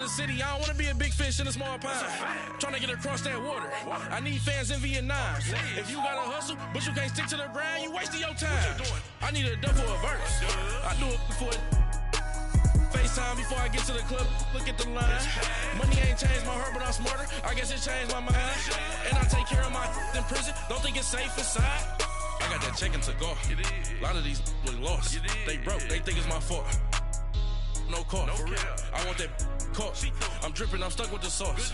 the city, I don't want to be a big fish in a small pond. Trying to get across that water. I need fans in Vietnam. If you got to hustle, but you can't stick to the grind, you wasting your time. I need a dub for a verse. I do it for FaceTime before I get to the club. Look at the line. Money ain't changed my heart, but I'm smarter. I guess it changed my mind. And I take care of my in prison. Don't think it's safe inside. I got that check-in to go. A lot of these look lost. They broke. They think it's my fault. No call. For real. I want that caught. I'm dripping. I'm stuck with the sauce.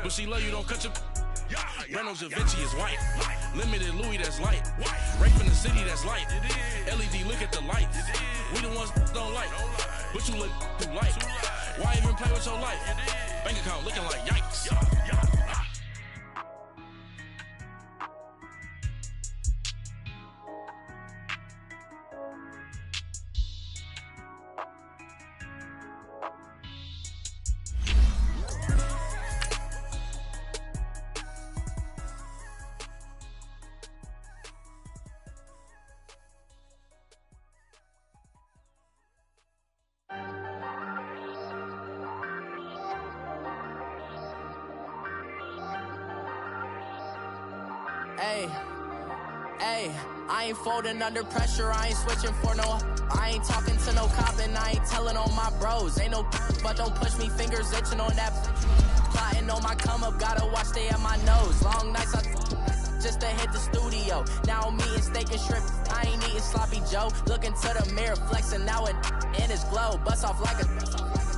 But she love you. Don't cut your. Reynolds Da Vinci is white. Limited Louis, that's light. Rape in the city, that's light. LED, look at the lights. We the ones don't like. But you look too light. Why even play with your life? Bank account looking like yikes. Hey, I ain't folding under pressure, I ain't switching for no. I ain't talking to no cop and I ain't telling on my bros. Ain't no but don't push me, fingers itching on that. Plotting on my come up, gotta watch stay at my nose. Long nights just to hit the studio. Now I'm eating steak and shrimp, I ain't eating sloppy Joe. Looking to the mirror, flexing now it in his glow. Bust off like a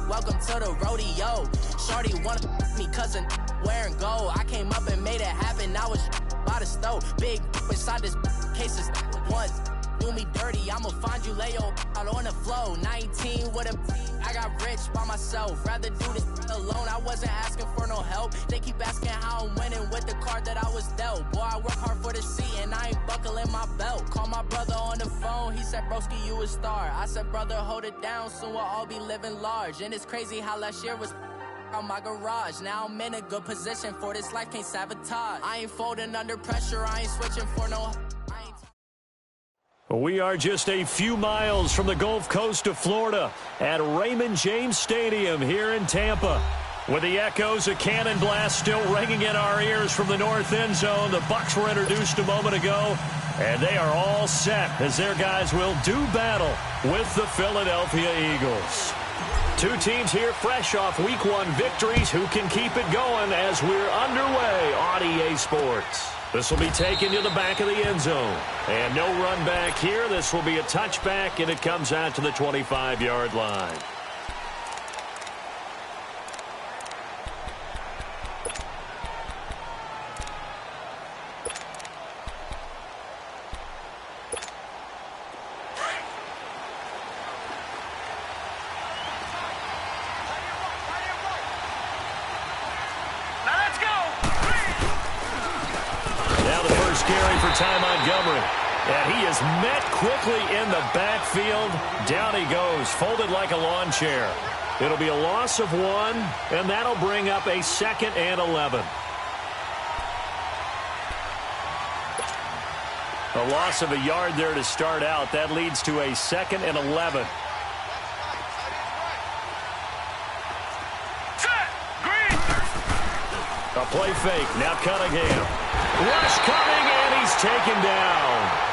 welcome to the rodeo. Shorty wanna me cousin wearing gold. I came up and made it happen, now it's by the stove. Big inside this cases once do me dirty, I'ma find you lay out on the floor. 19 with a I got rich by myself, rather do this alone. I wasn't asking for no help, they keep asking how I'm winning with the card that I was dealt. Boy, I work hard for the seat and I ain't buckling my belt. Call my brother on the phone, he said broski you a star. I said brother hold it down, soon we'll all be living large. And it's crazy how last year was on my garage. Now I'm in a good position for this life, can't sabotage. I ain't folding under pressure, I ain't switching for no. We are just a few miles from the Gulf Coast of Florida at Raymond James Stadium here in Tampa. With the echoes of cannon blast still ringing in our ears from the north end zone, the Bucs were introduced a moment ago, and they are all set as their guys will do battle with the Philadelphia Eagles. Two teams here fresh off Week 1 victories. Who can keep it going as we're underway on EA Sports? This will be taken to the back of the end zone. And no run back here. This will be a touchback, and it comes out to the 25-yard line. And he is met quickly in the backfield. Down he goes, folded like a lawn chair. It'll be a loss of 1, and that'll bring up a 2nd and 11. A loss of a yard there to start out. That leads to a 2nd and 11. A play fake. Now Cunningham. Rush coming, and he's taken down.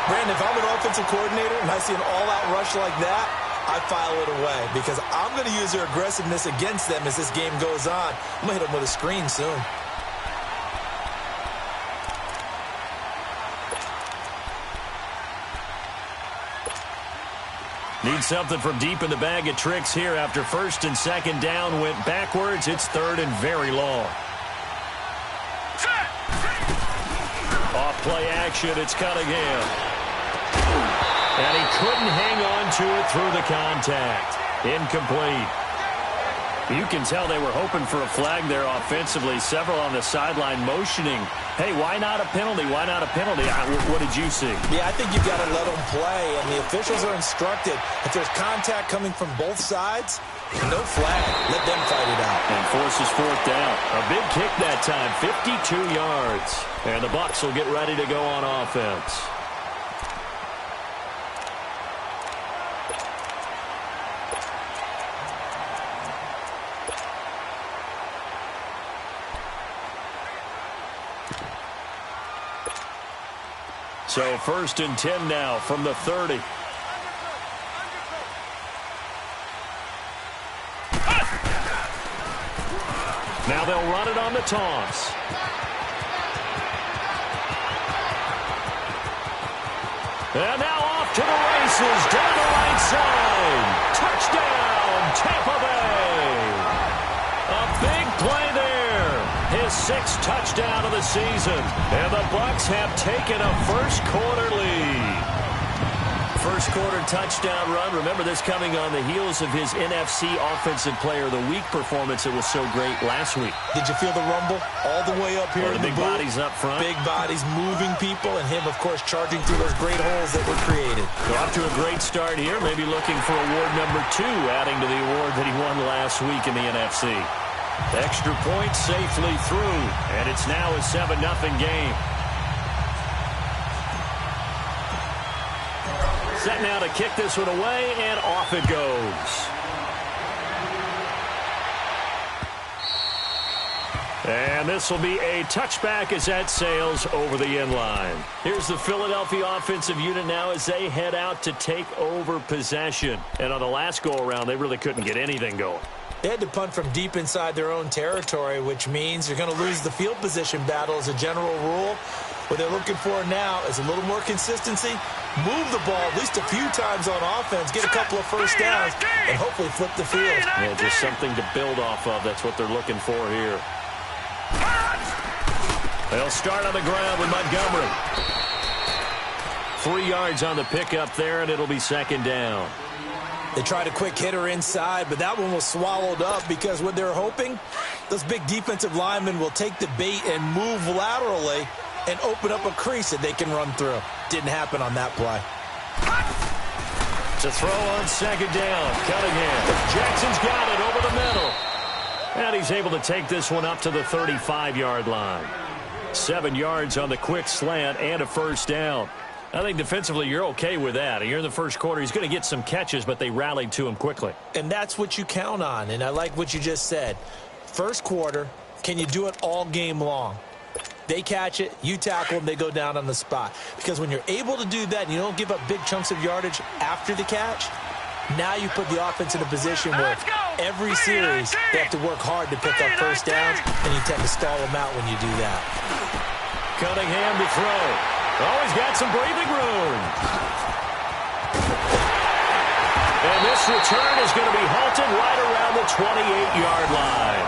Brandon, if I'm an offensive coordinator and I see an all-out rush like that, I file it away because I'm going to use their aggressiveness against them as this game goes on. I'm going to hit them with a screen soon. Need something from deep in the bag of tricks here after 1st and 2nd down went backwards. It's 3rd and very long. Off play action, it's Cunningham. And he couldn't hang on to it through the contact. Incomplete. You can tell they were hoping for a flag there offensively. Several on the sideline motioning. Hey, why not a penalty? Why not a penalty? What did you see? Yeah, I think you've got to let them play. And the officials are instructed, if there's contact coming from both sides, no flag. Let them fight it out. And forces 4th down. A big kick that time, 52 yards. And the Bucs will get ready to go on offense. So 1st and 10 now from the 30. Now they'll run it on the toss. And now off to the races, down the right side. Touchdown, Tampa Bay. A big play there. His 6th touchdown of the season. And the Bucs have taken a first-quarter lead. First-quarter touchdown run. Remember, this coming on the heels of his NFC Offensive Player of the Week performance that was so great last week. Did you feel the rumble all the way up here? The big bodies up front. Big bodies moving people, and him, of course, charging through those great holes that were created. So off to a great start here. Maybe looking for award number 2, adding to the award that he won last week in the NFC. Extra point safely through, and it's now a 7-0 game. Set now to kick this one away, and off it goes. And this will be a touchback as that sails over the end line. Here's the Philadelphia offensive unit now as they head out to take over possession. And on the last go-around, they really couldn't get anything going. They had to punt from deep inside their own territory, which means you're going to lose the field position battle as a general rule. What they're looking for now is a little more consistency, move the ball at least a few times on offense, get a couple of first downs, and hopefully flip the field. Yeah, just something to build off of. That's what they're looking for here. They'll start on the ground with Montgomery. 3 yards on the pickup there, and it'll be 2nd down. They tried a quick hitter inside, but that one was swallowed up because what they're hoping, those big defensive linemen will take the bait and move laterally and open up a crease that they can run through. Didn't happen on that play. To throw on 2nd down, Cunningham. Jackson's got it over the middle. And he's able to take this one up to the 35-yard line. 7 yards on the quick slant and a first down. I think defensively you're okay with that. Here in the first quarter, he's going to get some catches, but they rallied to him quickly. And that's what you count on, and I like what you just said. First quarter, can you do it all game long? They catch it, you tackle them, they go down on the spot. Because when you're able to do that and you don't give up big chunks of yardage after the catch, now you put the offense in a position where every series they have to work hard to pick up first downs, and you tend to stall them out when you do that. Cunningham to throw. Oh, he's got some breathing room. And this return is going to be halted right around the 28-yard line.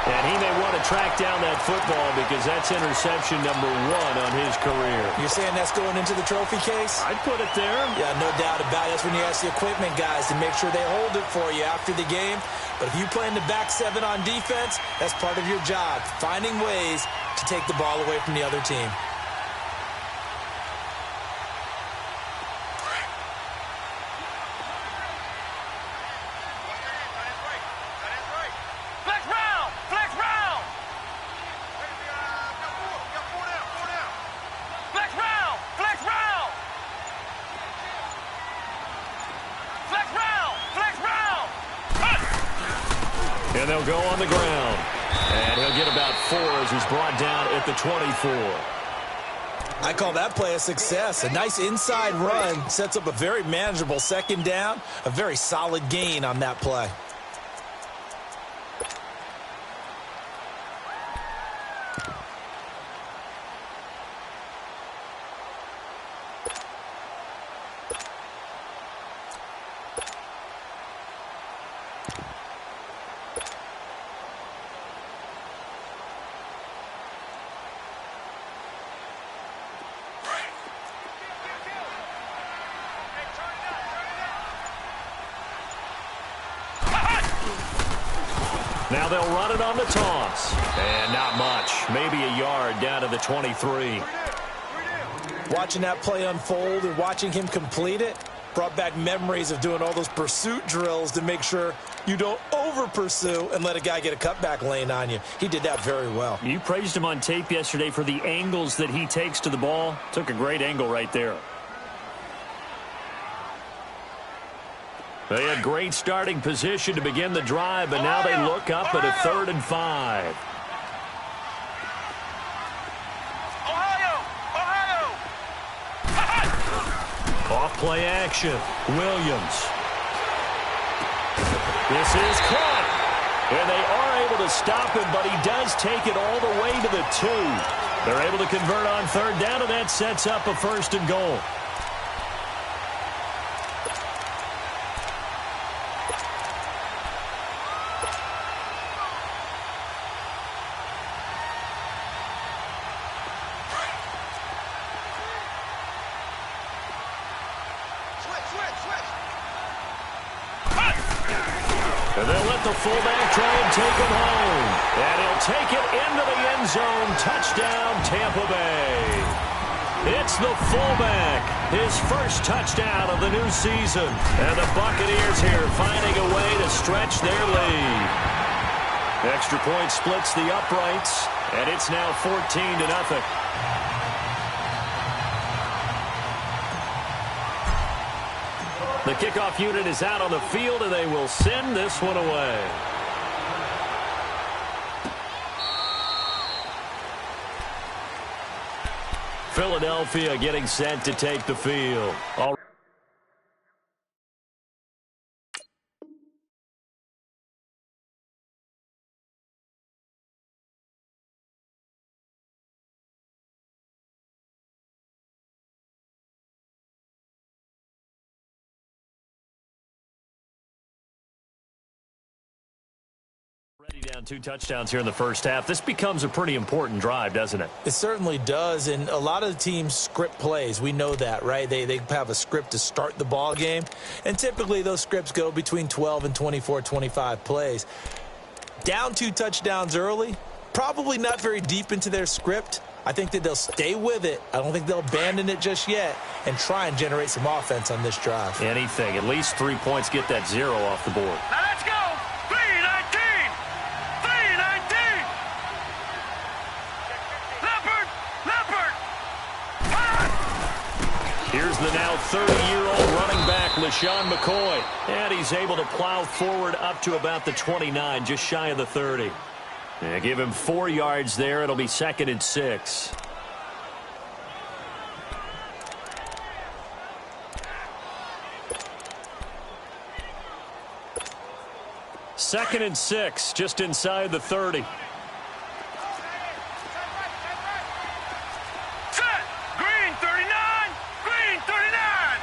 And he may want to track down that football because that's interception number 1 on his career. You're saying that's going into the trophy case? I'd put it there. Yeah, no doubt about it. That's when you ask the equipment guys to make sure they hold it for you after the game. But if you play in the back 7 on defense, that's part of your job, finding ways to take the ball away from the other team. And they'll go on the ground. And he'll get about 4 as he's brought down at the 24. I call that play a success. A nice inside run sets up a very manageable 2nd down. A very solid gain on that play. Now they'll run it on the toss. And not much. Maybe a yard down to the 23. Watching that play unfold and watching him complete it brought back memories of doing all those pursuit drills to make sure you don't over-pursue and let a guy get a cutback lane on you. He did that very well. You praised him on tape yesterday for the angles that he takes to the ball. Took a great angle right there. They had great starting position to begin the drive, but now they look up at a 3rd and 5. Off play action. Williams. This is caught. And they are able to stop him, but he does take it all the way to the 2. They're able to convert on third down, and that sets up a 1st and goal. And they'll let the fullback try and take him home. And he'll take it into the end zone. Touchdown, Tampa Bay. It's the fullback. His first touchdown of the new season. And the Buccaneers here finding a way to stretch their lead. Extra point splits the uprights. And it's now 14-0. The kickoff unit is out on the field, and they will send this one away. Philadelphia getting set to take the field. Ready down 2 touchdowns here in the first half. This becomes a pretty important drive, doesn't it? It certainly does, and a lot of the teams script plays. We know that, right? They have a script to start the ball game, and typically those scripts go between 12 and 24, 25 plays. Down 2 touchdowns early, probably not very deep into their script. I think that they'll stay with it. I don't think they'll abandon it just yet and try and generate some offense on this drive. Anything. At least 3 points, get that 0 off the board. Now let's go. 3-19. 3-19. Leopard. Here's the now 30-year-old running back, LaShawn McCoy. And he's able to plow forward up to about the 29, just shy of the 30. Yeah, give him 4 yards there. It'll be 2nd and 6. Second and 6, just inside the 30. Set. Green 39. Green 39.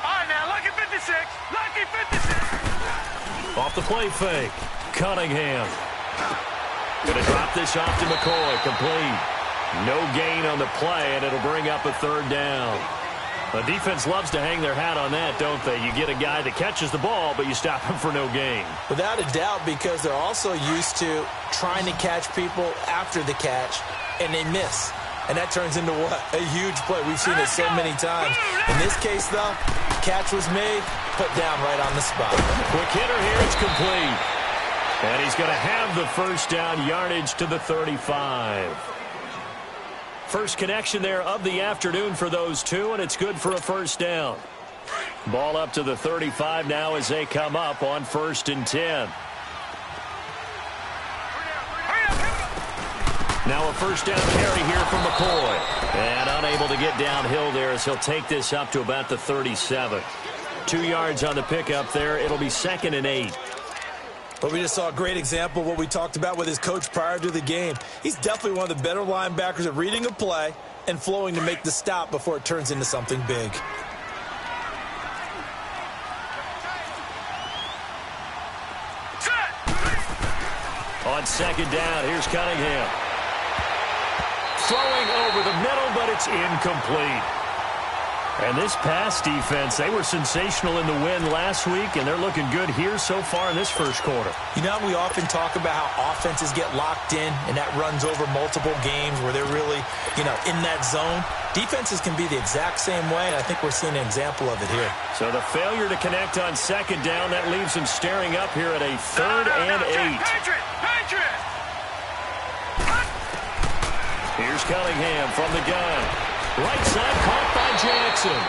All right, now, lucky 56. Lucky 56. Off the play fake. Cunningham. Going to drop this off to McCoy. Complete. No gain on the play, and it'll bring up a 3rd down. The defense loves to hang their hat on that, don't they? You get a guy that catches the ball, but you stop him for no gain. Without a doubt, because they're also used to trying to catch people after the catch, and they miss. And that turns into what? A huge play. We've seen it so many times. In this case, though, catch was made, put down right on the spot. Quick hitter here, it's complete. And he's going to have the 1st down, yardage to the 35. First connection there of the afternoon for those two, and it's good for a 1st down. Ball up to the 35 now as they come up on 1st and 10. Now a 1st down carry here from McCoy. And unable to get downhill there as he'll take this up to about the 37. 2 yards on the pickup there. It'll be 2nd and 8. But we just saw a great example of what we talked about with his coach prior to the game. He's definitely one of the better linebackers at reading a play and flowing to make the stop before it turns into something big. On 2nd down, here's Cunningham. Throwing over the middle, but it's incomplete. And this pass defense, they were sensational in the win last week, and they're looking good here so far in this first quarter. You know, we often talk about how offenses get locked in, and that runs over multiple games where they're really, in that zone. Defenses can be the exact same way, and I think we're seeing an example of it here. So the failure to connect on 2nd down, that leaves them staring up here at a 3rd and 8. Patriot. Here's Cunningham from the gun. Right side caught by Jackson.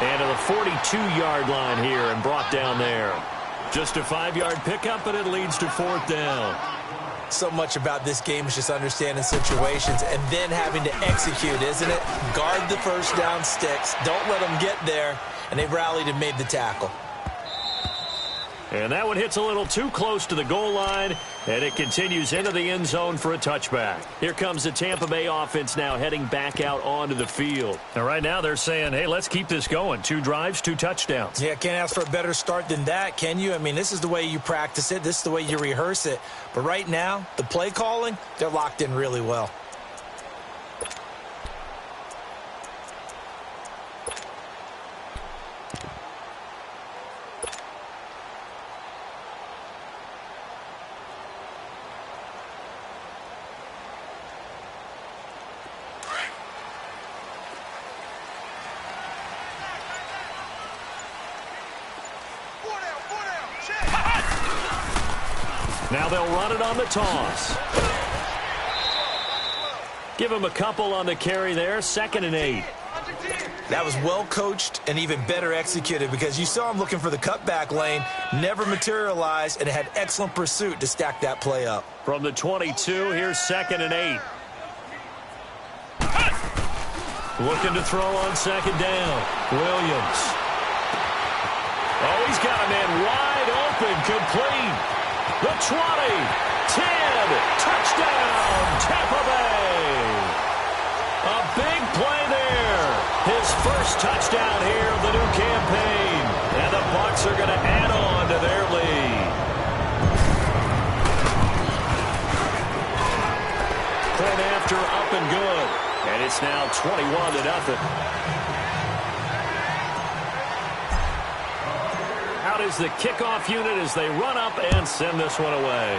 And to the 42-yard line here and brought down there. Just a 5-yard pickup, but it leads to 4th down. So much about this game is just understanding situations and then having to execute, isn't it? Guard the first down sticks. Don't let them get there. And they rallied and made the tackle. And that one hits a little too close to the goal line, and it continues into the end zone for a touchback. Here comes the Tampa Bay offense now heading back out onto the field. And right now they're saying, hey, let's keep this going. 2 drives, 2 touchdowns. Yeah, can't ask for a better start than that, can you? I mean, this is the way you practice it. This is the way you rehearse it. But right now, the play calling, they're locked in really well. Now they'll run it on the toss. Give him a couple on the carry there. 2nd and 8. That was well coached and even better executed because you saw him looking for the cutback lane, never materialized, and had excellent pursuit to stack that play up. From the 22, here's 2nd and 8. Looking to throw on 2nd down. Williams. Oh, he's got a man wide open, complete. The 20, 10, touchdown, Tampa Bay. A big play there. His first touchdown here of the new campaign. And the Bucs are going to add on to their lead. Point after, up and good. And it's now 21-0. Out is the kickoff unit as they run up and send this one away.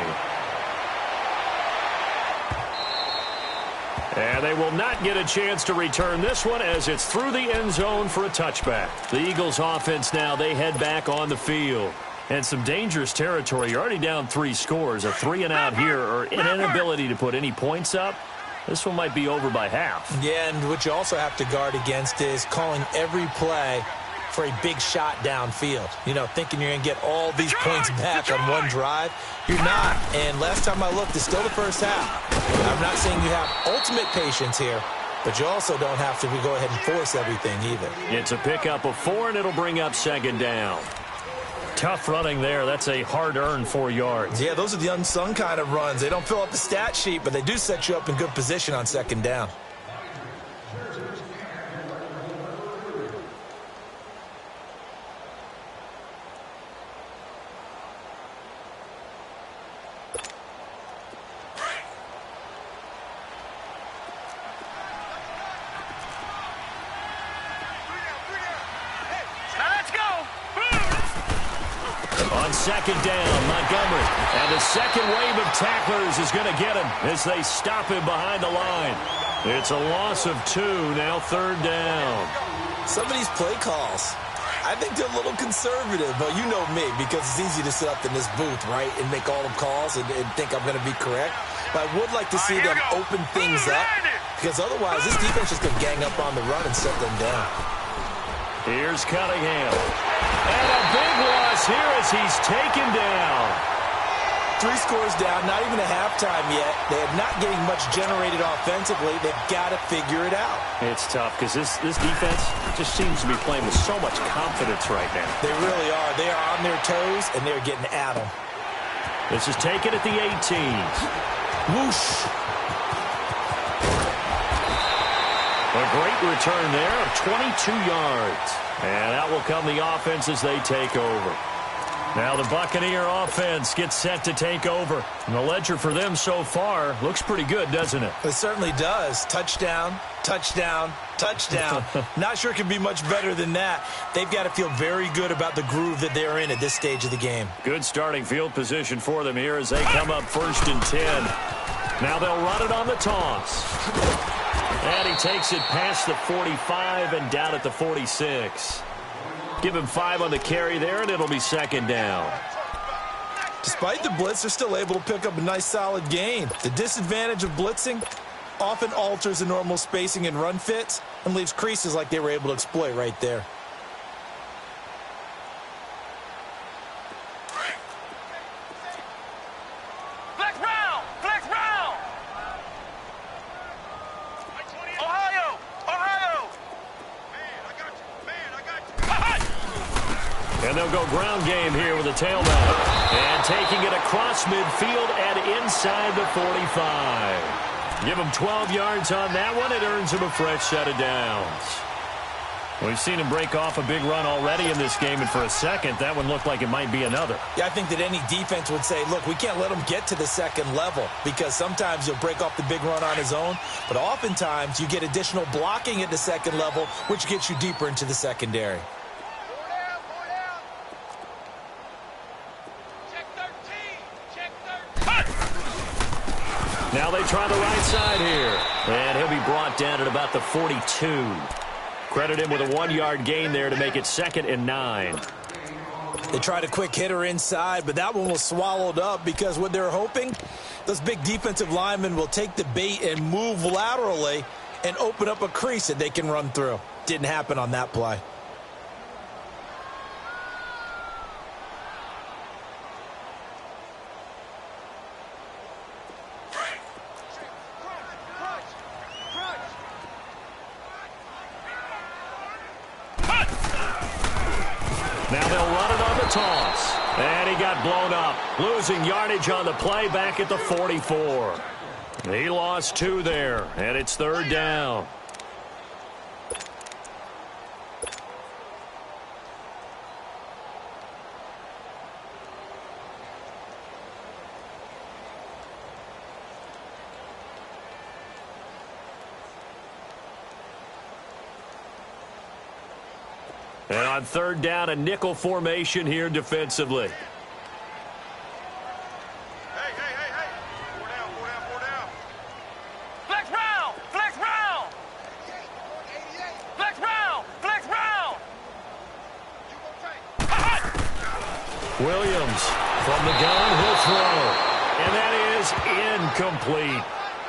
And they will not get a chance to return this one as it's through the end zone for a touchback. The Eagles offense now, they head back on the field. And some dangerous territory. You're already down 3 scores. A 3-and-out here or an inability to put any points up. This one might be over by half. Yeah, and what you also have to guard against is calling every play for a big shot downfield. You know, thinking you're going to get all these points back on one drive. You're not. And last time I looked, it's still the first half. I'm not saying you have ultimate patience here, but you also don't have to go ahead and force everything either. It's a pickup of 4, and it'll bring up 2nd down. Tough running there. That's a hard-earned 4 yards. Yeah, those are the unsung kind of runs. They don't fill up the stat sheet, but they do set you up in good position on 2nd down. On 2nd down, Montgomery. And the second wave of tacklers is going to get him as they stop him behind the line. It's a loss of 2, now 3rd down. Some of these play calls, I think they're a little conservative, but you know me, because it's easy to sit up in this booth, right, and make all the calls and think I'm going to be correct. But I would like to see them open things up, because otherwise this defense is going to gang up on the run and set them down. Here's Cunningham. And a big loss here as he's taken down. 3 scores down, not even a halftime yet. They are not getting much generated offensively. They've got to figure it out. It's tough because this defense just seems to be playing with so much confidence right now. They really are. They are on their toes, and they're getting at them. This is taken at the 18s. Whoosh. A great return there of 22 yards. And out will come the offense as they take over. Now the Buccaneer offense gets set to take over. And the ledger for them so far looks pretty good, doesn't it? It certainly does. Touchdown, touchdown, touchdown. Not sure it can be much better than that. They've got to feel very good about the groove that they're in at this stage of the game. Good starting field position for them here as they come up 1st and 10. Now they'll run it on the toss. And he takes it past the 45 and down at the 46. Give him 5 on the carry there, and it'll be 2nd down. Despite the blitz, they're still able to pick up a nice, solid gain. The disadvantage of blitzing often alters the normal spacing and run fits and leaves creases like they were able to exploit right there. Flex round, flex. And they'll go ground game here with a tailback. And taking it across midfield and inside the 45. Give him 12 yards on that one. It earns him a fresh set of downs. We've seen him break off a big run already in this game, and for a second, that one looked like it might be another. Yeah, I think that any defense would say, look, we can't let him get to the second level because sometimes he'll break off the big run on his own, but oftentimes you get additional blocking at the second level, which gets you deeper into the secondary. Now they try the right side here, and he'll be brought down at about the 42. Credit him with a 1-yard gain there to make it 2nd and 9. They tried a quick hitter inside, but that one was swallowed up because what they're hoping, those big defensive linemen will take the bait and move laterally and open up a crease that they can run through. Didn't happen on that play. Now they'll run it on the toss. And he got blown up. Losing yardage on the play back at the 44. He lost 2 there, and it's 3rd down. And on 3rd down, a nickel formation here defensively. Hey. 4 down. Flex round. Flex round. Williams from the gun, he'll throw. And that is incomplete.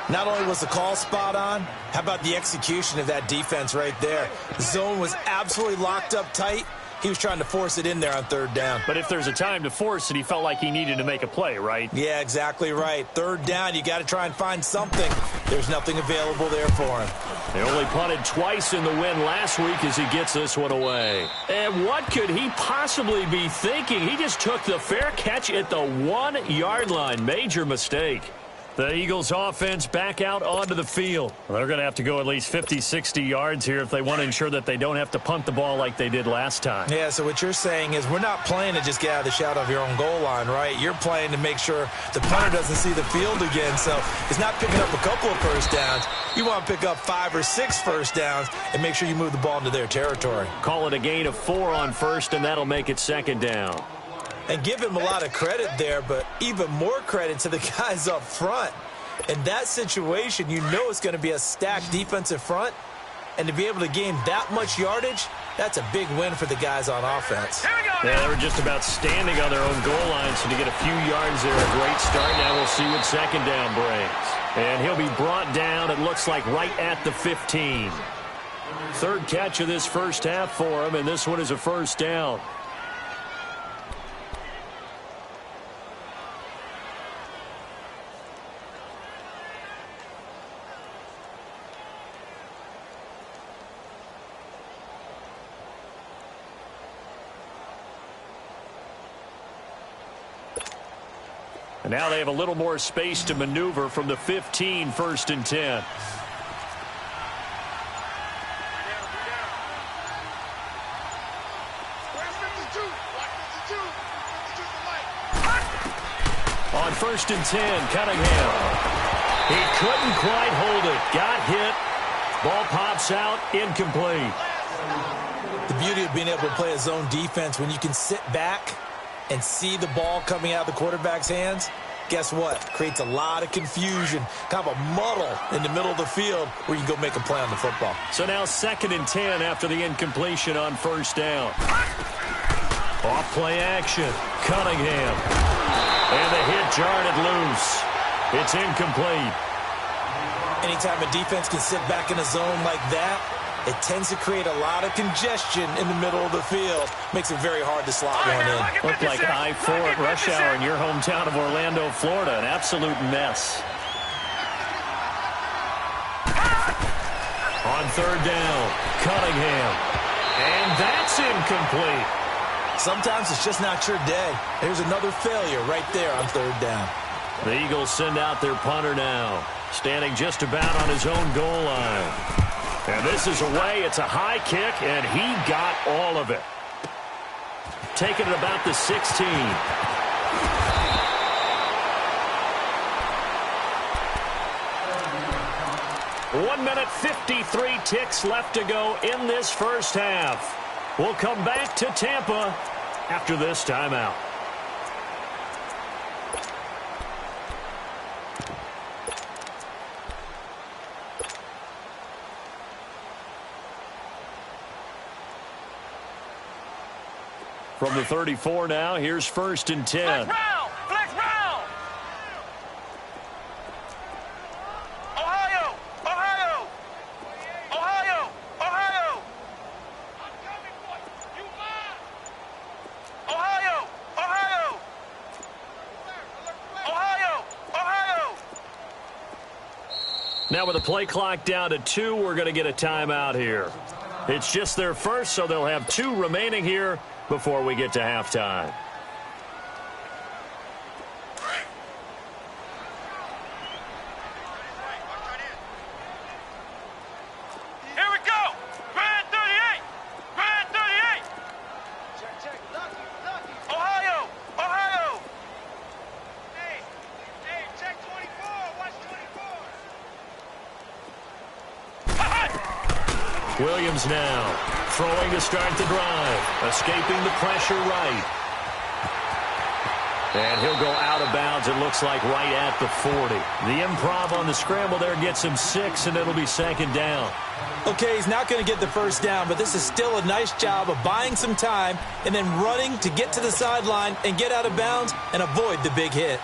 Not only was the call spot on, how about the execution of that defense right there? The zone was absolutely locked up tight. He was trying to force it in there on 3rd down. But if there's a time to force it, he felt like he needed to make a play, right? Yeah, exactly right. 3rd down, you got to try and find something. There's nothing available there for him. They only punted twice in the win last week as he gets this one away. And what could he possibly be thinking? He just took the fair catch at the 1-yard line. Major mistake. The Eagles offense back out onto the field. They're going to have to go at least 50, 60 yards here if they want to ensure that they don't have to punt the ball like they did last time. Yeah, so what you're saying is we're not playing to just get out of the shadow of your own goal line, right? You're playing to make sure the punter doesn't see the field again. So it's not picking up a couple of first downs. You want to pick up 5 or 6 first downs and make sure you move the ball into their territory. Call it a gain of 4 on 1st, and that'll make it 2nd down. And give him a lot of credit there, but even more credit to the guys up front. In that situation, you know it's going to be a stacked defensive front. And to be able to gain that much yardage, that's a big win for the guys on offense. Yeah, they were just about standing on their own goal line, so to get a few yards there, a great start. Now we'll see what 2nd down brings. And he'll be brought down, it looks like, right at the 15. 3rd catch of this first half for him, and this one is a first down. And now they have a little more space to maneuver from the 15, 1st and 10. On 1st and 10, Cunningham. He couldn't quite hold it. Got hit. Ball pops out, incomplete. The beauty of being able to play a zone defense when you can sit back and see the ball coming out of the quarterback's hands, guess what? Creates a lot of confusion, kind of a muddle in the middle of the field where you can go make a play on the football. So now 2nd and 10 after the incompletion on 1st down. Off play action. Cunningham. And the hit jarred it loose. It's incomplete. Anytime a defense can sit back in a zone like that, it tends to create a lot of congestion in the middle of the field. Makes it very hard to slot one in. Looked like I-4 at rush hour in your hometown of Orlando, Florida. An absolute mess. On 3rd down, Cunningham. And that's incomplete. Sometimes it's just not your day. There's another failure right there on third down. The Eagles send out their punter now, standing just about on his own goal line. And this is away. It's a high kick, and he got all of it. Taking it about the 16. 1 minute 53 ticks left to go in this first half. We'll come back to Tampa after this timeout. From the 34 now, here's 1st and 10. Flex round! Flex round! Ohio! Ohio! Ohio! Ohio! I'm coming for you! You mine! Ohio! Ohio! Ohio! Ohio! Now with the play clock down to 2, we're going to get a timeout here. It's just their first, so they'll have 2 remaining here before we get to halftime. Here we go! Grand 38! Grand 38! Check. Lucky. Ohio! Ohio! Hey, check 24. Watch 24. Williams now throwing to start the drive, escaping the pressure right. And he'll go out of bounds, it looks like, right at the 40. The improv on the scramble there gets him 6, and it'll be 2nd down. Okay, he's not going to get the first down, but this is still a nice job of buying some time and then running to get to the sideline and get out of bounds and avoid the big hit.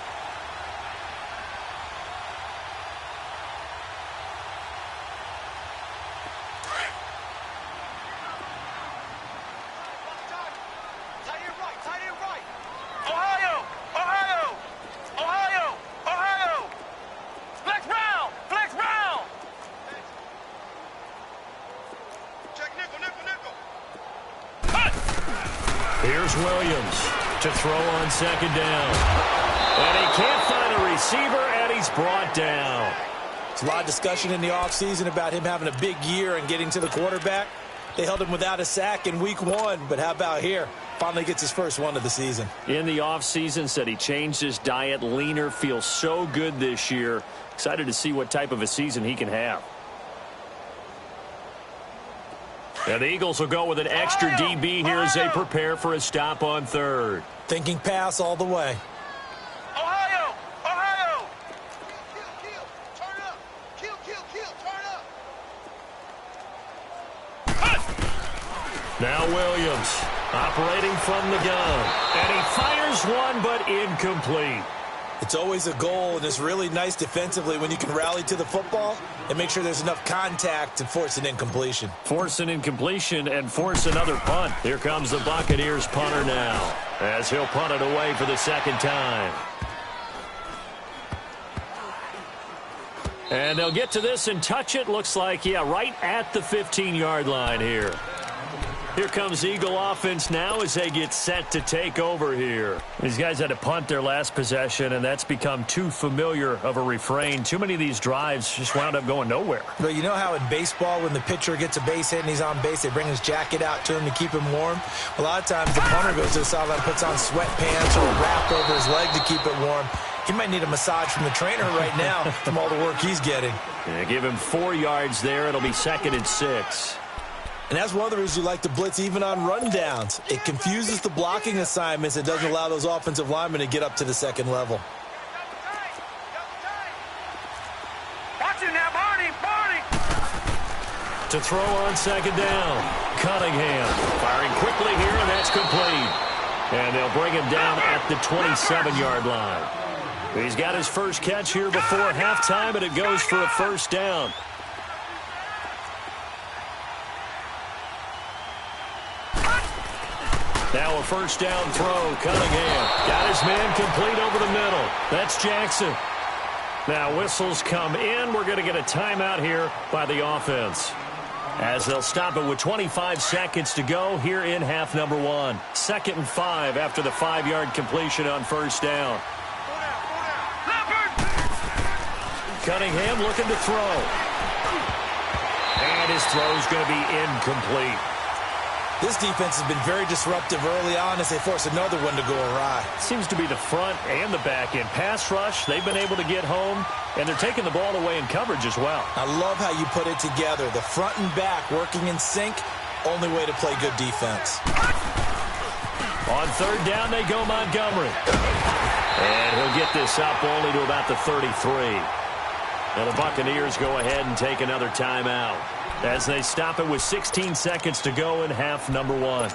Here's Williams to throw on 2nd down. And he can't find a receiver, and he's brought down. There's a lot of discussion in the offseason about him having a big year and getting to the quarterback. They held him without a sack in week 1, but how about here? Finally gets his first one of the season. In the offseason, said he changed his diet, leaner, feels so good this year. Excited to see what type of a season he can have. And the Eagles will go with an extra DB here as they prepare for a stop on 3rd. Thinking pass all the way. Ohio! Ohio! Kill. Turn up. Kill. Turn up. Now Williams operating from the gun. And he fires one, but incomplete. It's always a goal, and it's really nice defensively when you can rally to the football and make sure there's enough contact to force an incompletion. Force an incompletion and force another punt. Here comes the Buccaneers punter now as he'll punt it away for the 2nd time. And they'll get to this and touch it. Looks like, right at the 15-yard line here. Here comes Eagle offense now as they get set to take over here. These guys had to punt their last possession, and that's become too familiar of a refrain. Too many of these drives just wound up going nowhere. But you know how in baseball when the pitcher gets a base hit and he's on base, they bring his jacket out to him to keep him warm? A lot of times the punter goes to the sideline, puts on sweatpants or a wrap over his leg to keep it warm. He might need a massage from the trainer right now from all the work he's getting. Yeah, give him 4 yards there. It'll be 2nd and 6. And that's one of the reasons you like to blitz even on rundowns. It confuses the blocking assignments. It doesn't allow those offensive linemen to get up to the 2nd level. Watch it now, Barney! To throw on 2nd down. Cunningham firing quickly here, and that's complete. And they'll bring him down at the 27-yard line. He's got his first catch here before halftime, and it goes for a 1st down. Now a 1st down throw. Cunningham got his man complete over the middle. That's Jackson. Now whistles come in. We're going to get a timeout here by the offense. as they'll stop it with 25 seconds to go here in half number one. 2nd and 5 after the 5-yard completion on first down. Cunningham looking to throw. And his throw's going to be incomplete. This defense has been very disruptive early on as they force another one to go awry. Seems to be the front and the back end. Pass rush, they've been able to get home, and they're taking the ball away in coverage as well. I love how you put it together. The front and back working in sync, only way to play good defense. On 3rd down, they go Montgomery. And he'll get this up only to about the 33. Now the Buccaneers go ahead and take another timeout as they stop it with 16 seconds to go in half number one.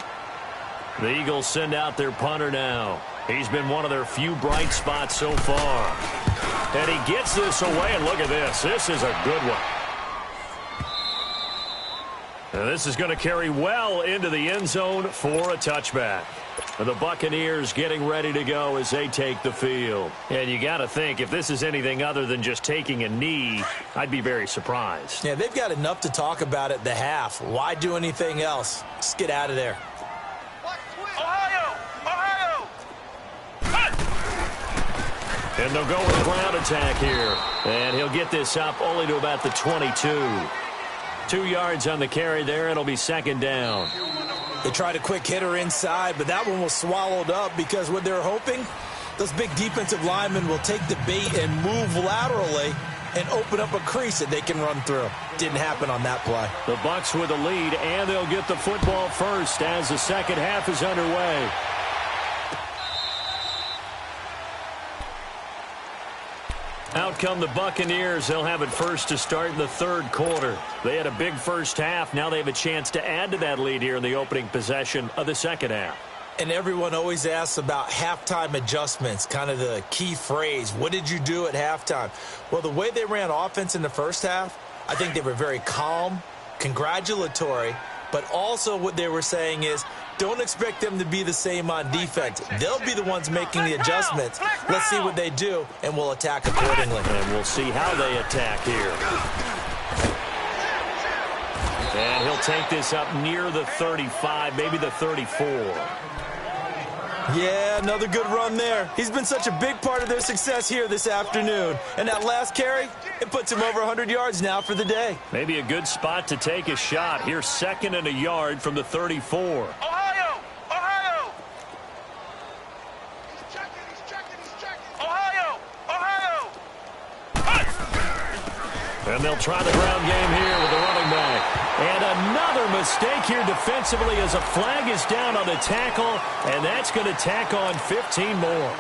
The Eagles send out their punter now. He's been one of their few bright spots so far. And he gets this away, and look at this. This is a good one. And this is going to carry well into the end zone for a touchback. The Buccaneers getting ready to go as they take the field. And you got to think, if this is anything other than just taking a knee, I'd be very surprised. Yeah, they've got enough to talk about at the half. Why do anything else? Just get out of there. Ohio! Ohio! And they'll go with a ground attack here. And he'll get this up only to about the 22. 2 yards on the carry there. It'll be 2nd down. They tried a quick hitter inside, but that one was swallowed up because what they're hoping, those big defensive linemen will take the bait and move laterally and open up a crease that they can run through. Didn't happen on that play. The Bucs with a lead, and they'll get the football first as the second half is underway. Out come the Buccaneers. They'll have it first to start in the 3rd quarter. They had a big first half. Now they have a chance to add to that lead here in the opening possession of the second half. And everyone always asks about halftime adjustments, kind of the key phrase. What did you do at halftime? Well, the way they ran offense in the first half, I think they were very calm, congratulatory, but also what they were saying is, don't expect them to be the same on defense. They'll be the ones making the adjustments. Let's see what they do, and we'll attack accordingly. And we'll see how they attack here. And he'll take this up near the 35, maybe the 34. Yeah, another good run there. He's been such a big part of their success here this afternoon. And that last carry, it puts him over 100 yards now for the day. Maybe a good spot to take a shot. Here's 2nd and a yard from the 34. Ohio! Ohio! He's checking. Ohio! Ohio! And they'll try the ground game here with the running back. And another mistake here defensively as a flag is down on the tackle, and that's going to tack on 15 more.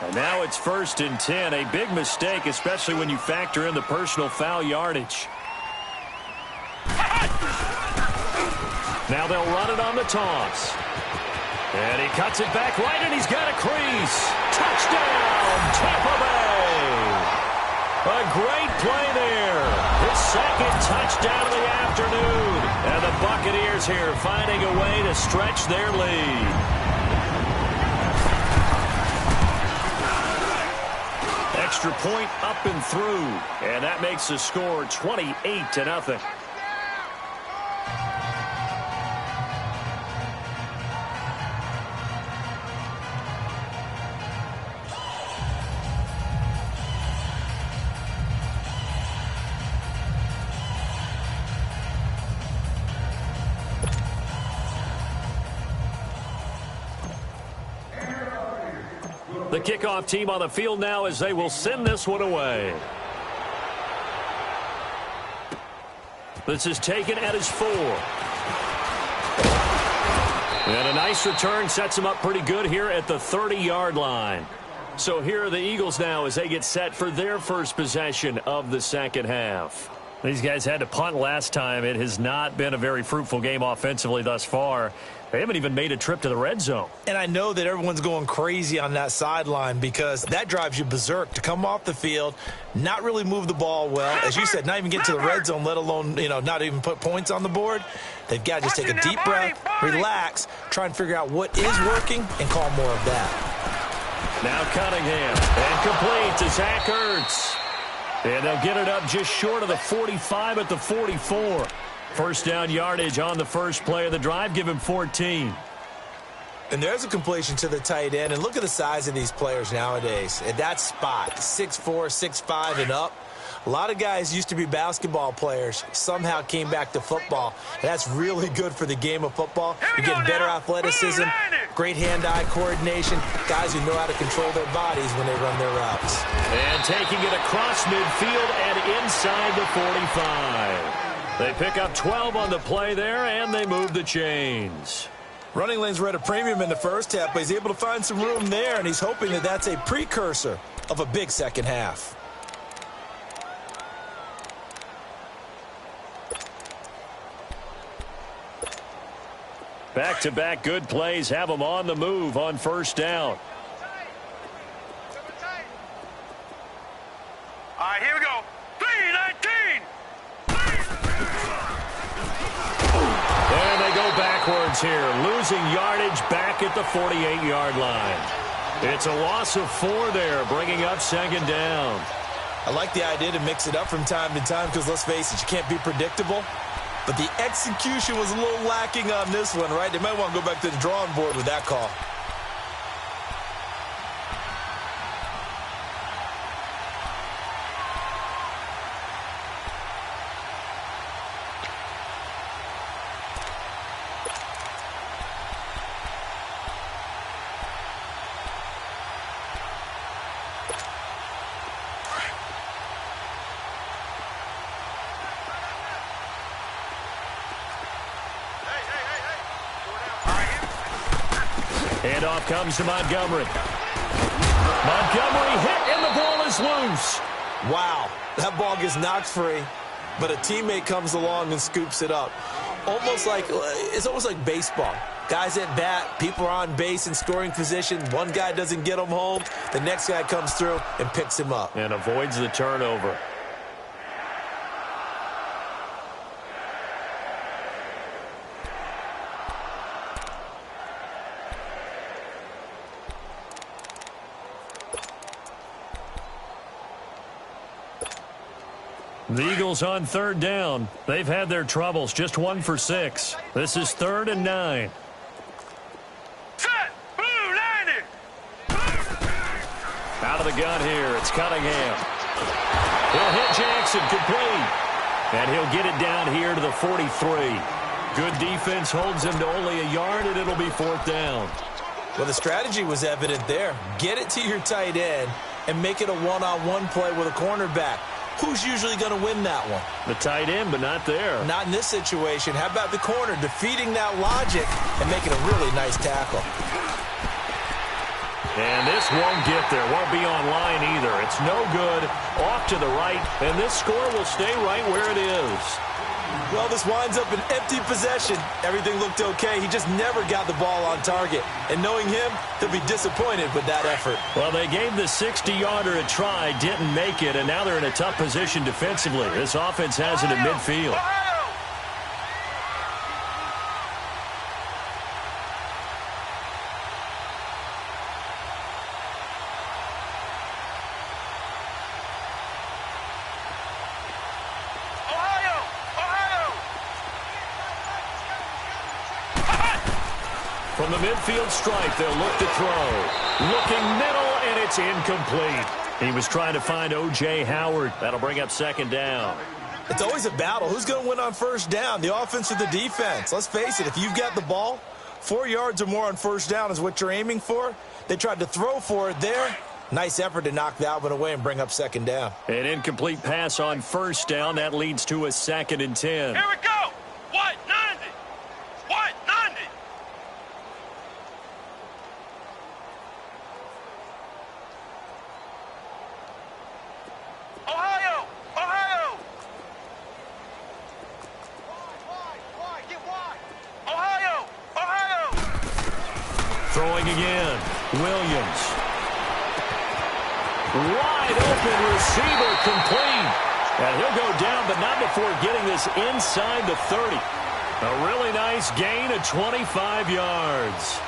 And now it's 1st and 10. A big mistake, especially when you factor in the personal foul yardage. Now they'll run it on the toss. And he cuts it back right, and he's got a crease. Touchdown, Tampa Bay. A great play there. His 2nd touchdown of the afternoon. And the Buccaneers here finding a way to stretch their lead. Extra point up and through. And that makes the score 28-0. The kickoff team on the field now as they will send this one away. This is taken at his 4. And a nice return sets him up pretty good here at the 30-yard line. So here are the Eagles now as they get set for their first possession of the second half. These guys had to punt last time. It has not been a very fruitful game offensively thus far. They haven't even made a trip to the red zone. And I know that everyone's going crazy on that sideline because that drives you berserk to come off the field, not really move the ball well. As you said, not even get to the red zone, let alone, not even put points on the board. They've got to just take a deep breath, relax, try and figure out what is working, and call more of that. Now Cunningham, and complete to Zach Ertz. And they'll get it up just short of the 45 at the 44. First down yardage on the first play of the drive. Give him 14. And there's a completion to the tight end. And look at the size of these players nowadays. At that spot, 6'4", 6'5", and up. A lot of guys used to be basketball players, somehow came back to football. And that's really good for the game of football. You get better athleticism, great hand-eye coordination, guys who know how to control their bodies when they run their routes. And taking it across midfield and inside the 45. They pick up 12 on the play there, and they move the chains. Running lanes were at a premium in the first half, but he's able to find some room there, and he's hoping that that's a precursor of a big second half. Back-to-back good plays have them on the move on first down. All right, here we go. 3-19. And they go backwards here, losing yardage back at the 48-yard line. It's a loss of 4 there, bringing up second down. I like the idea to mix it up from time to time because, let's face it, you can't be predictable. But the execution was a little lacking on this one, right? They might want to go back to the drawing board with that call. Handoff comes to Montgomery. Montgomery hit, and the ball is loose. Wow, that ball gets knocked free, but a teammate comes along and scoops it up. It's almost like baseball. Guys at bat, people are on base in scoring position. One guy doesn't get him home. The next guy comes through and picks him up. And avoids the turnover. The Eagles on third down. They've had their troubles, just 1 for 6. This is 3rd and 9. Set. Blue 90. Out of the gun here, it's Cunningham. He'll hit Jackson, complete. And he'll get it down here to the 43. Good defense holds him to only a yard, and it'll be 4th down. Well, the strategy was evident there. Get it to your tight end and make it a one-on-one play with a cornerback. Who's usually going to win that one? The tight end, but not there. Not in this situation. How about the corner defeating that logic and making a really nice tackle? And this won't get there. Won't be on line either. It's no good. Off to the right, and this score will stay right where it is. Well, this winds up an empty possession. Everything looked okay. He just never got the ball on target. And knowing him, he'll be disappointed with that effort. Well, they gave the 60-yarder a try, didn't make it, and now they're in a tough position defensively. This offense has it at midfield. From the midfield stripe, they'll look to throw. Looking middle, and it's incomplete. He was trying to find O.J. Howard. That'll bring up second down. It's always a battle. Who's going to win on first down, the offense or the defense? Let's face it, if you've got the ball, 4 yards or more on first down is what you're aiming for. They tried to throw for it there. Nice effort to knock that one away and bring up second down. An incomplete pass on first down. That leads to a 2nd and 10. Here we go. White 90. White 90. Ohio. Ohio. Wide. Get wide. Ohio. Ohio. Throwing again. Williams. Wide open receiver, complete. And he'll go down, but not before getting this inside the 30. A really nice gain of 25 yards.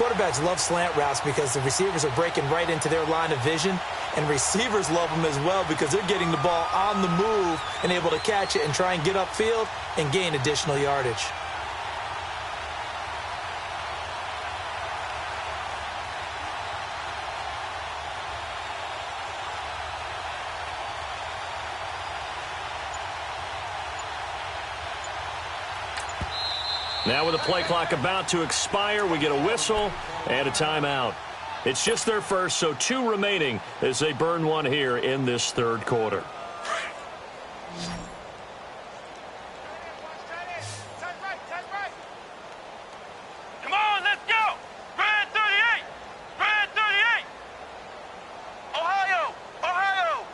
quarterbacks love slant routes because the receivers are breaking right into their line of vision, and receivers love them as well because they're getting the ball on the move and able to catch it and try and get upfield and gain additional yardage. Now with the play clock about to expire, we get a whistle and a timeout. It's just their first, so 2 remaining as they burn one here in this third quarter. Come on, let's go! Brand 38! Brand 38! Ohio! Ohio!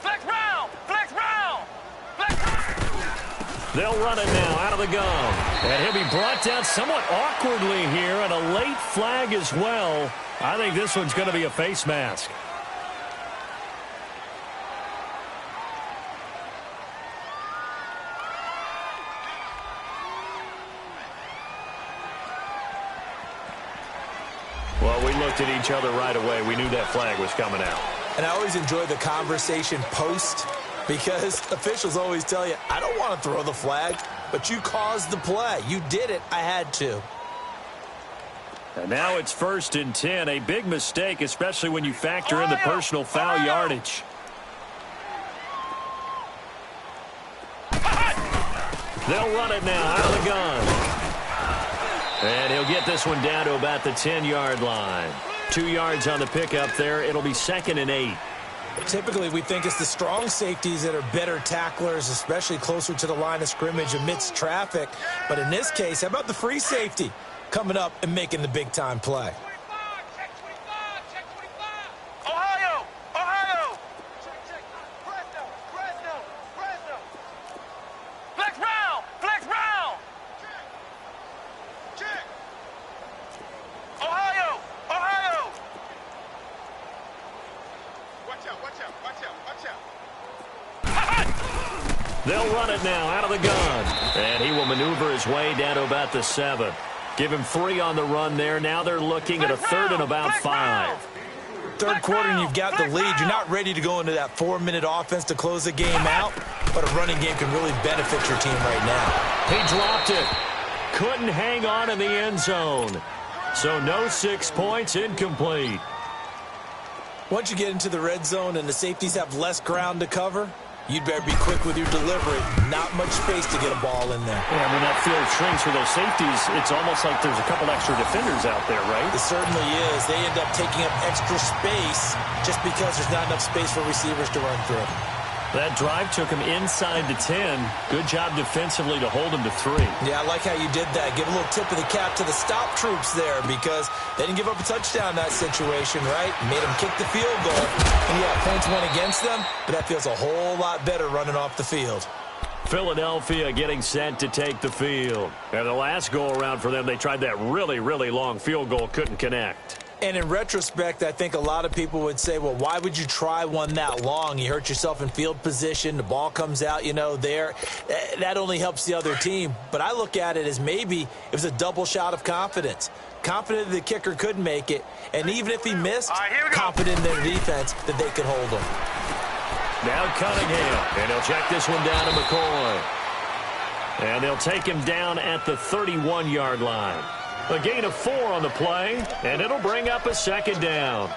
Flex round! Flex round! Flex round! They'll run it now out of the gun. And he'll be brought down somewhat awkwardly here, and a late flag as well. I think this one's going to be a face mask. Well, we looked at each other right away. We knew that flag was coming out. And I always enjoy the conversation post because officials always tell you, I don't want to throw the flag, but you caused the play. You did it. I had to. And now it's 1st and 10. A big mistake, especially when you factor in the personal foul yardage. They'll run it now out of the gun. And he'll get this one down to about the 10-yard line. 2 yards on the pickup there. It'll be 2nd and 8. Typically, we think it's the strong safeties that are better tacklers, especially closer to the line of scrimmage amidst traffic. But in this case, how about the free safety coming up and making the big-time play? Ohio! Ohio! Flex round! Flex round! Ohio! Ohio! Watch out, watch out, watch out, watch out. They'll run it now out of the gun. And he will maneuver his way down to about the 7. Give him 3 on the run there. Now they're looking at a 3rd and about 5. Third quarter and you've got the lead. You're not ready to go into that 4-minute offense to close the game out, but a running game can really benefit your team right now. He dropped it. Couldn't hang on in the end zone. So no 6 points, incomplete. Once you get into the red zone and the safeties have less ground to cover, you'd better be quick with your delivery. Not much space to get a ball in there. Yeah, when that field shrinks for those safeties, it's almost like there's a couple extra defenders out there, right? It certainly is. They end up taking up extra space just because there's not enough space for receivers to run through. That drive took him inside the 10. Good job defensively to hold him to 3. Yeah, I like how you did that. Give a little tip of the cap to the stop troops there because they didn't give up a touchdown in that situation, right? Made them kick the field goal. And yeah, points went against them, but that feels a whole lot better running off the field. Philadelphia getting set to take the field. And the last go-around for them, they tried that really, really long field goal, couldn't connect. And in retrospect, I think a lot of people would say, well, why would you try one that long? You hurt yourself in field position. The ball comes out, there. That only helps the other team. But I look at it as maybe it was a double shot of confidence. Confident the kicker could make it. And even if he missed, confident in their defense that they could hold him. Now Cunningham. And he'll check this one down to McCoy. And they'll take him down at the 31-yard line. A gain of 4 on the play, and it'll bring up a 2nd down.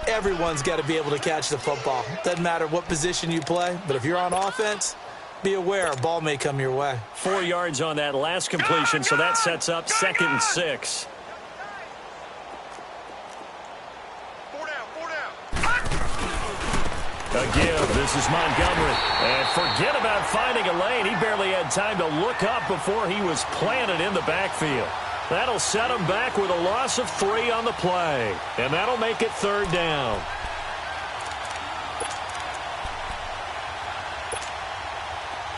Everyone's got to be able to catch the football. Doesn't matter what position you play, but if you're on offense, be aware a ball may come your way. 4 yards on that last completion, so that sets up 2nd and 6. 4 down, 4 down. A give. This is Montgomery. And forget about finding a lane. He barely had time to look up before he was planted in the backfield. That'll set him back with a loss of 3 on the play. And that'll make it 3rd down.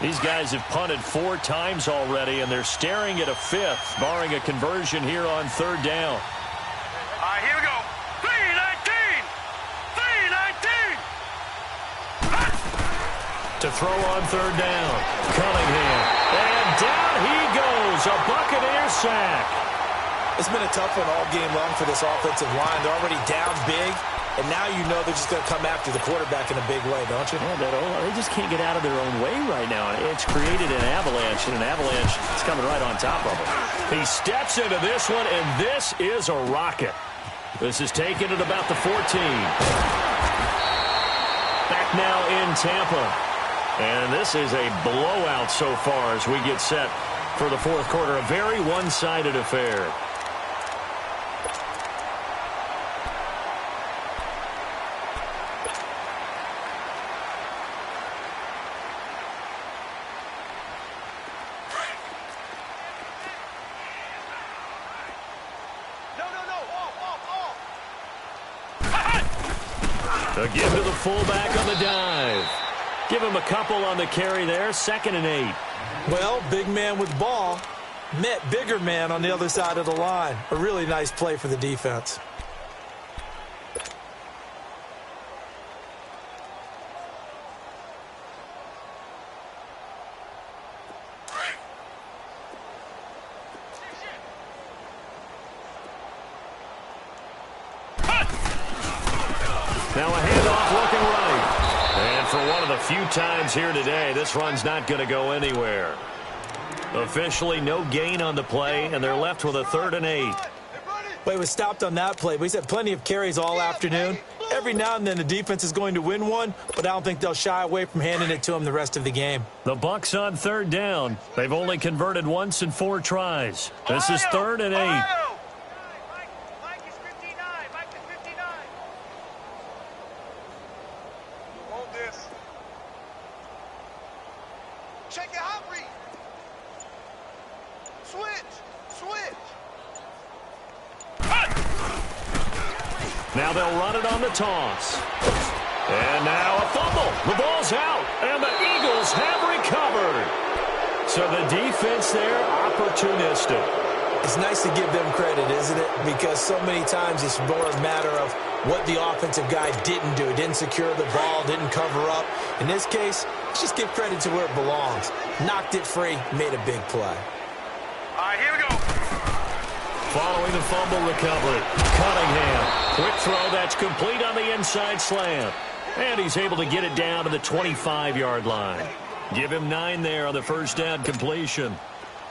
These guys have punted 4 times already, and they're staring at a 5th, barring a conversion here on 3rd down. All right, here we go. 3-19! 3-19! to throw on third down. Cunningham. And down he goes. A Buccaneer sack. It's been a tough one all game long for this offensive line. They're already down big, and now you know they're just going to come after the quarterback in a big way, don't you? Yeah, they just can't get out of their own way right now. It's created an avalanche, and an avalanche is coming right on top of them. He steps into this one, and this is a rocket. This is taken at about the 14. Back now in Tampa. And this is a blowout so far as we get set for the fourth quarter. A very one-sided affair. Again to the fullback on the dive. Give him a couple on the carry there. 2nd and 8. Well, big man with ball met bigger man on the other side of the line. A really nice play for the defense. Now a handoff looking right. And for one of the few times here today, this run's not going to go anywhere. Officially no gain on the play, and they're left with a 3rd and 8. Well, he was stopped on that play, but he's had plenty of carries all afternoon. Every now and then the defense is going to win one, but I don't think they'll shy away from handing it to him the rest of the game. The Bucs on 3rd down. They've only converted once in 4 tries. This is 3rd and 8. Check it out, Reed. Switch. Now they'll run it on the toss. And now a fumble. The ball's out, and the Eagles have recovered. So the defense there, opportunistic. It's nice to give them credit, isn't it? Because so many times it's more a matter of what the offensive guy didn't do. Didn't secure the ball, didn't cover up. In this case, let's just give credit to where it belongs. Knocked it free, made a big play. All right, here we go. Following the fumble recovery, Cunningham. Quick throw that's complete on the inside slant. And he's able to get it down to the 25-yard line. Give him 9 there on the first down completion.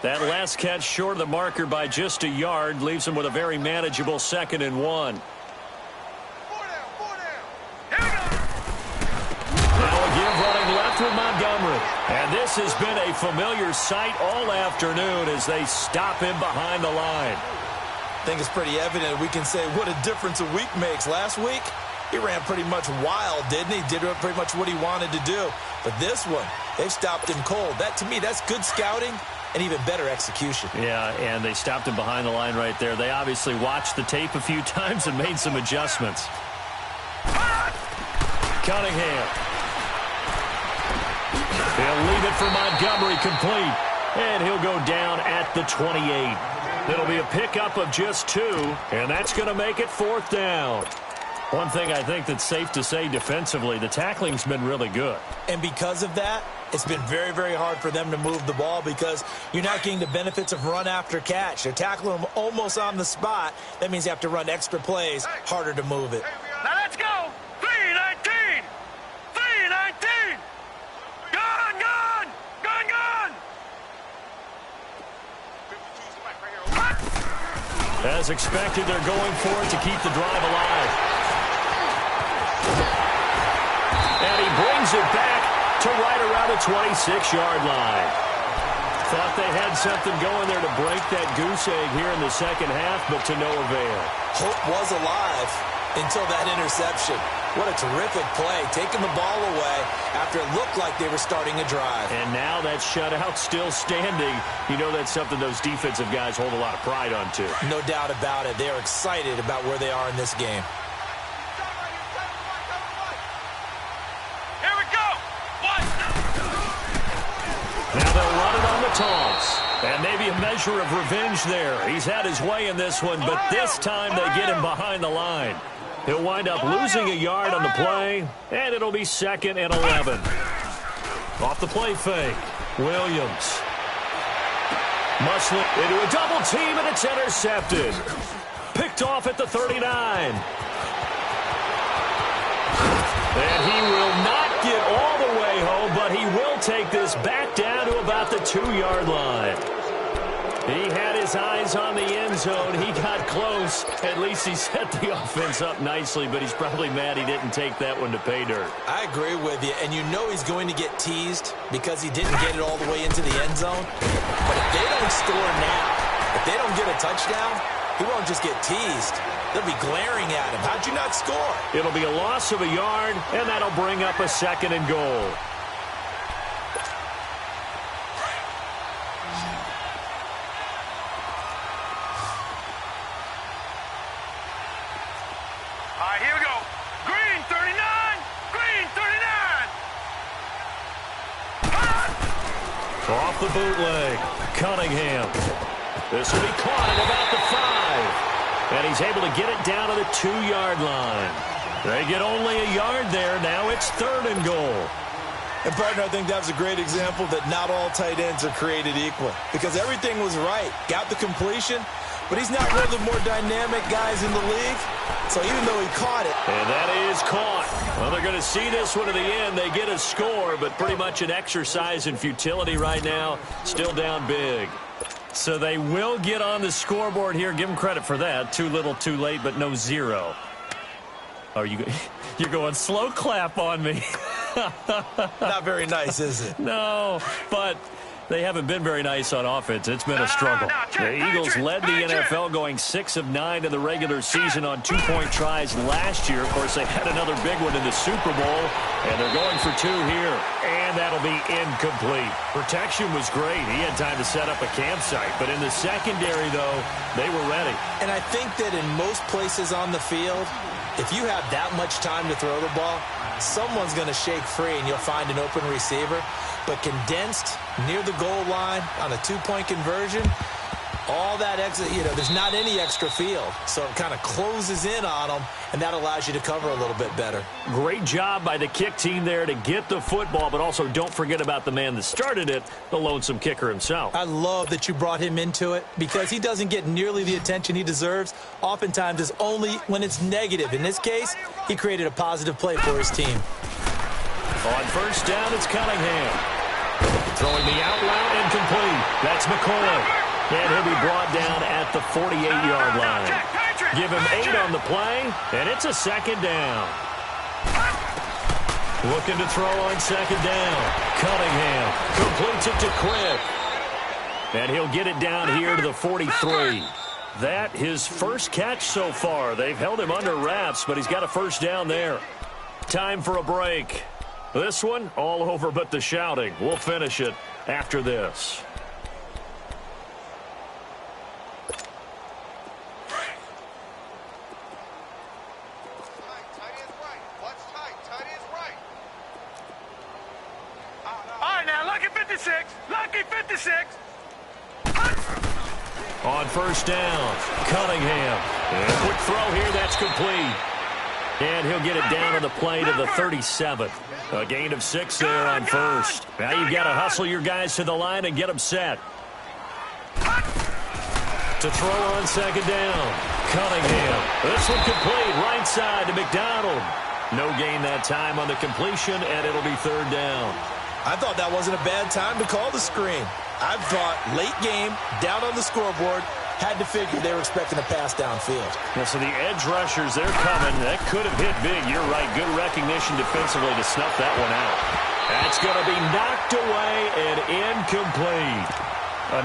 That last catch short of the marker by just a yard leaves him with a very manageable 2nd and 1. 4 down. Here we go. Now again running left with Montgomery. And this has been a familiar sight all afternoon as they stop him behind the line. I think it's pretty evident we can say what a difference a week makes. Last week, he ran pretty much wild, didn't he? Did pretty much what he wanted to do. But this one, they've stopped him cold. That, to me, that's good scouting and even better execution. Yeah, and they stopped him behind the line right there. They obviously watched the tape a few times and made some adjustments. Cunningham. He'll leave it for Montgomery complete. And he'll go down at the 28. It'll be a pickup of just 2, and that's going to make it 4th down. One thing I think that's safe to say defensively, the tackling's been really good. And because of that, it's been very, very hard for them to move the ball because you're not getting the benefits of run after catch. They're tackling them almost on the spot. That means you have to run extra plays, harder to move it. Now let's go. 3-19. 3-19. Gone. As expected, they're going for it to keep the drive alive. And he brings it back to right around the 26-yard line. Thought they had something going there to break that goose egg here in the second half, but to no avail. Hope was alive until that interception. What a terrific play, taking the ball away after it looked like they were starting a drive. And now that shutout still standing. You know that's something those defensive guys hold a lot of pride on, too. No doubt about it. They are excited about where they are in this game. Here we go. Now they'll run it on the toss. And maybe a measure of revenge there. He's had his way in this one, but this time they get him behind the line. He'll wind up losing a yard on the play, and it'll be 2nd and 11. Off the play fake. Williams. Muslim into a double team, and it's intercepted. Picked off at the 39. And he will not get all the way home, but he will take this back down to about the 2-yard line. He had his eyes on the end zone. He got close. At least he set the offense up nicely, but he's probably mad he didn't take that one to pay dirt. I agree with you, and you know he's going to get teased because he didn't get it all the way into the end zone. But if they don't score now, if they don't get a touchdown, he won't just get teased. They'll be glaring at him. How'd you not score? It'll be a loss of a yard, and that'll bring up a 2nd and goal. All right, here we go. Green 39. Green 39. Off the bootleg. Cunningham. This will be caught at about the 5. And he's able to get it down to the 2-yard line. They get only a yard there. Now it's 3rd and goal. And, partner, I think that was a great example that not all tight ends are created equal because everything was right. Got the completion, but he's not one of the more dynamic guys in the league. So even though he caught it. And that is caught. Well, they're going to see this one to the end. They get a score, but pretty much an exercise in futility right now. Still down big. So they will get on the scoreboard here. Give them credit for that. Too little, too late, but no 0. Oh, you're going slow clap on me. Not very nice, is it? No, but they haven't been very nice on offense. It's been a struggle. The Eagles led the NFL going 6 of 9 in the regular season on 2-point tries last year. Of course, they had another big one in the Super Bowl, and they're going for 2 here. And that'll be incomplete. Protection was great. He had time to set up a campsite. But in the secondary, though, they were ready. And I think that in most places on the field, if you have that much time to throw the ball, someone's going to shake free and you'll find an open receiver. But condensed near the goal line on a 2-point conversion, all that exit, there's not any extra field. So it kind of closes in on them, and that allows you to cover a little bit better. Great job by the kick team there to get the football, but also don't forget about the man that started it, the lonesome kicker himself. I love that you brought him into it because he doesn't get nearly the attention he deserves. Oftentimes it's only when it's negative. In this case, he created a positive play for his team. On 1st down, it's Cunningham. Throwing the out route incomplete. That's McCoy. And he'll be brought down at the 48-yard line. Give him 8 on the play, and it's a 2nd down. Looking to throw on 2nd down. Cunningham completes it to Quick. And he'll get it down here to the 43. That his first catch so far. They've held him under wraps, but he's got a 1st down there. Time for a break. This one, all over but the shouting. We'll finish it after this. Lucky 56. On 1st down, Cunningham. And a quick throw here, that's complete. And he'll get it down on the play to the 37th. A gain of 6 there on 1st. Now you've got to hustle your guys to the line and get them set. To throw on 2nd down, Cunningham. This one complete, right side to McDonald. No gain that time on the completion, and it'll be 3rd down. I thought that wasn't a bad time to call the screen. I thought late game, down on the scoreboard, had to figure they were expecting a pass downfield. Yeah, so the edge rushers, they're coming. That could have hit big. You're right. Good recognition defensively to snuff that one out. That's going to be knocked away and incomplete.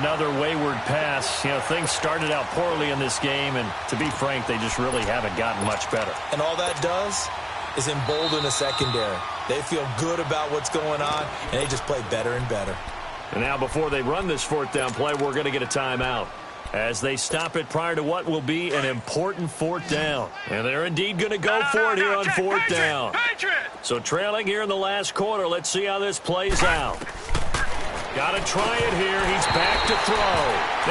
Another wayward pass. Things started out poorly in this game, and to be frank, they just really haven't gotten much better. And all that does is embolden a secondary. They feel good about what's going on, and they just play better and better. And now before they run this 4th down play, we're going to get a timeout as they stop it prior to what will be an important 4th down. And they're indeed going to go for it here on 4th down. So trailing here in the last quarter, let's see how this plays out. Got to try it here. He's back to throw.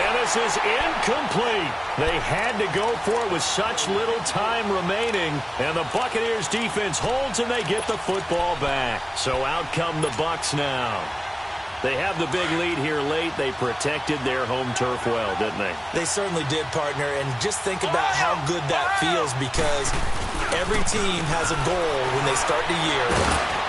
And this is incomplete. They had to go for it with such little time remaining. And the Buccaneers defense holds and they get the football back. So out come the Bucs now. They have the big lead here late. They protected their home turf well, didn't they? They certainly did, partner. And just think about how good that feels, because every team has a goal when they start the year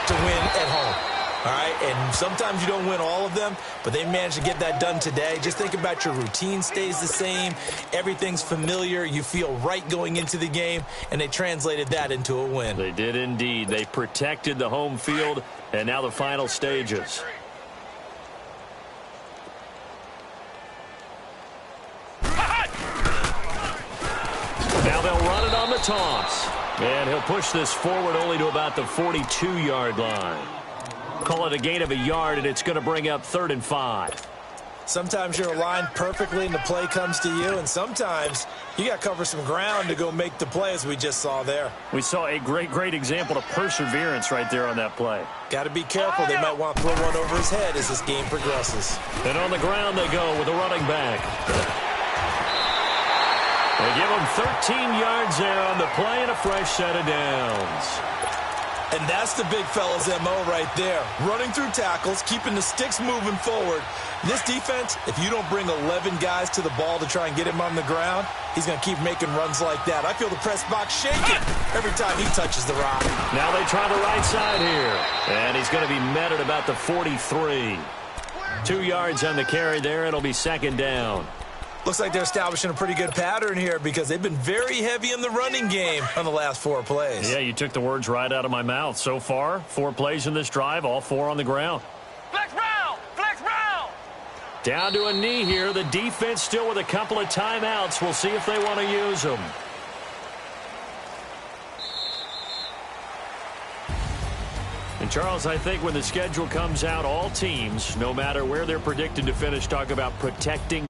to win at home. All right, and sometimes you don't win all of them, but they managed to get that done today. Just think about your routine stays the same. Everything's familiar. You feel right going into the game, and they translated that into a win. They did indeed. They protected the home field, and now the final stages. Now they'll run it on the toss. And he'll push this forward only to about the 42-yard line. Call it a gain of a yard, and it's going to bring up 3rd and 5. Sometimes you're aligned perfectly and the play comes to you, and sometimes you got to cover some ground to go make the play, as we just saw there. We saw a great example of perseverance right there on that play. Got to be careful. They might want to throw one over his head as this game progresses. And on the ground they go with a running back. They give him 13 yards there on the play and a fresh set of downs. And that's the big fella's MO right there. Running through tackles, keeping the sticks moving forward. This defense, if you don't bring 11 guys to the ball to try and get him on the ground, he's going to keep making runs like that. I feel the press box shaking every time he touches the rock. Now they try the right side here. And he's going to be met at about the 43. 2 yards on the carry there. It'll be 2nd down. Looks like they're establishing a pretty good pattern here, because they've been very heavy in the running game on the last 4 plays. Yeah, you took the words right out of my mouth. So far, 4 plays in this drive, all 4 on the ground. Flex round! Flex round! Down to a knee here. The defense still with a couple of timeouts. We'll see if they want to use them. And, Charles, I think when the schedule comes out, all teams, no matter where they're predicted to finish, talk about protecting